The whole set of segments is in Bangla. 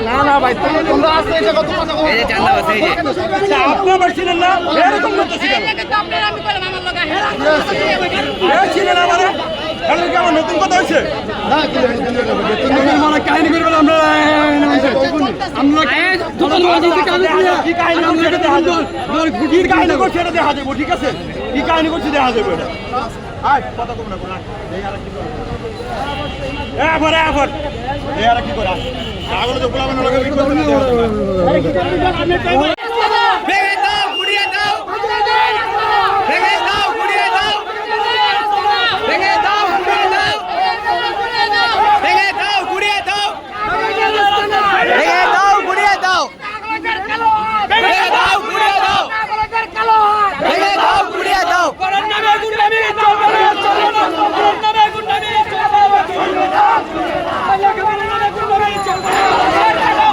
না না ভাই তোমরা আসতে এসে কত কথা বলো? এই যে চান্দা আছে এই যে আপনি আবার ছিলেন না এরকম করতেছিলেন আপনারা আমি কইলাম আমার লগা হ্যাঁ ছিলেন আমারে এখন কি আমার নতুন কথা হইছে না কি নতুন মানে কাহিনী করবেন আমরা নতুন রাজনীতি কাজ কি কাহিনী আমরা দেখা দেব কি কাহিনী করছে এটা দেখা দেব ঠিক আছে কি কাহিনী করছে দেখা দেব এটা আয় কথা কম না এই আর কি করে এই আর কি করে আগলে তো পোলা বানানো লাগে আরে কি করে আপনি ভেঙে দাও গুড়িয়ে দাও ভেঙে দাও গুড়িয়ে দাও ভেঙে দাও গুড়িয়ে দাও ভেঙে দাও গুড়িয়ে দাও ভেঙে দাও গুড়িয়ে দাও ভেঙে দাও গুড়িয়ে দাও ভেঙে দাও গুড়িয়ে দাও করোনা নামে গুন্ডামি চলবে না করোনা নামে গুন্ডামি চলবে না আল্লাহ কে বলে না গুন্ডামি চলবে না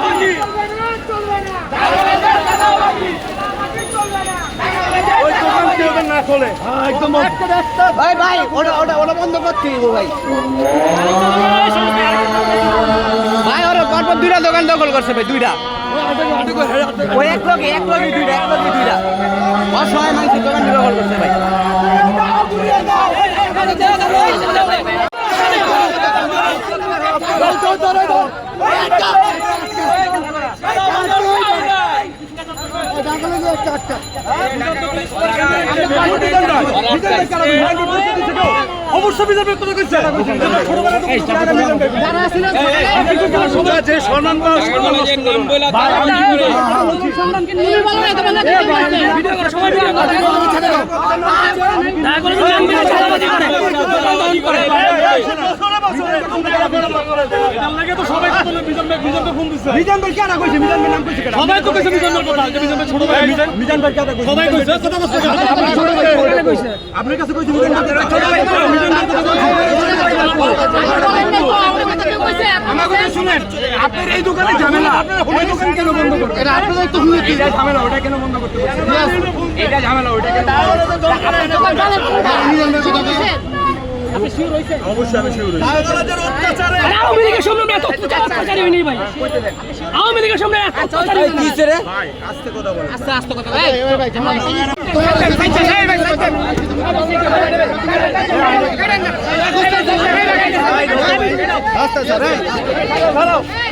ওই দোকান চলবে না চলে একদম ভাই ভাই ওটা বন্ধ করতে দিব ভাই ভাই ওরা পরপর দুইটা দোকান দখল করছে ভাই দুইটা ওই এক লগে দুইটা অসহায় মানুষের দোকান দখল করছে ভাই অবশ্যই বিজেপি কথা কইছে যে সম্মান পাওয়া নাম বলা সম্মানকে নিয়ে বলা না তোমরা ভিডিও করে সময় দিয়ে দয়া করে নাম বলে চালাবাজি করে এটা লাগে তো সবাই তো বিজেপি ফোন দিছে মিজান ভাই কেন কইছে মিজান ভাই নাম কইছে কেন সবাই তো কইছে মিজান ভাই কথা যে মিজান ভাই ছোট ভাই মিজান ভাই কেন কইছে সবাই কইছে কথা বলছে আপনি ছোট ভাই কইছে আপনার কাছে কইছে মিজান ভাই ছোট ভাই মিজান ভাই কথা কইছে আমাকে শুনেন আপনার এই দোকানে ঝামেলা আপনারা ওই দোকান কেন বন্ধ করতে এটা আপনাদের তো শুনে কি ঝামেলা ওটা কেন বন্ধ করতে এটা ঝামেলা ওটা কেন আপনার দোকান মিজান ভাই কথা কইছে আপনি শিওর হইছেন অবশ্যই আমি শিওর হইছি দালালদের অত্যাচারে আওয়ামী লীগের সামনে এত অত্যাচারী হইনি ভাই আওয়ামী লীগের সামনে এত অত্যাচারী কিছে রে ভাই আস্তে কথা বল আস্তে কথা ভাই ভাই ভাই আস্তে স্যার চলো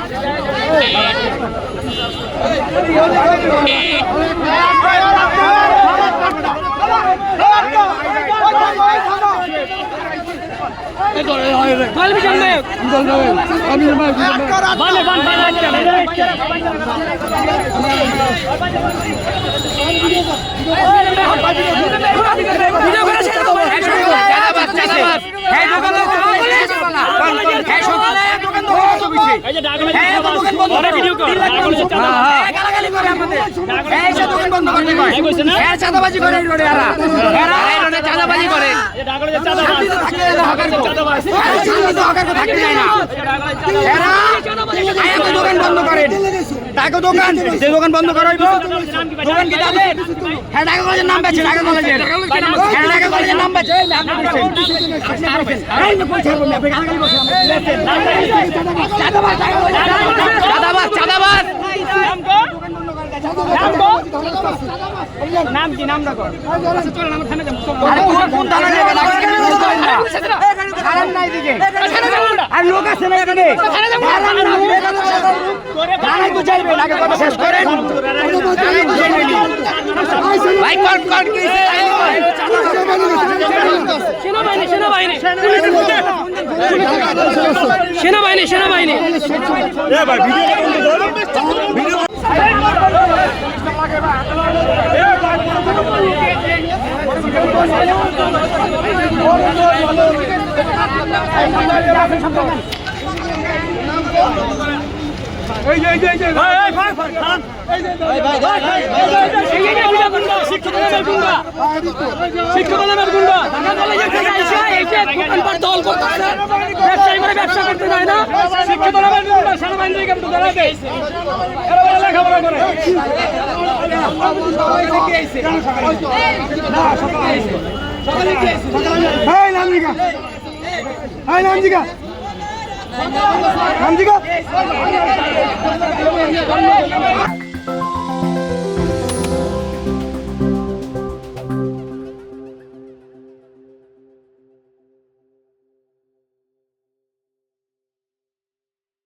চাঁদাবাজি করে চাঁদাবাজি করে দোকান বন্ধ করেন দোকান যে দোকান বন্ধ করাইব দোকান কি তাদের হ্যাঁ ঢাকা কলেজের নাম বেছে ঢাকা কলেজের হ্যাঁ ঢাকা কলেজের নাম বেছে চাঁদাবাজ নাম কি নাম রাখো কোন থানা নেবে খারাপ নাই দিকে আর লোক আছে না এখানে থানায় তো যাইবে আগে কথা শেষ করেন ভাই কর কি সেনাবাহিনী এ ভাই ভিডিও ব্যবসা করতে যায় না শিক্ষিত লেখাপড়া করে हाय नाम जी का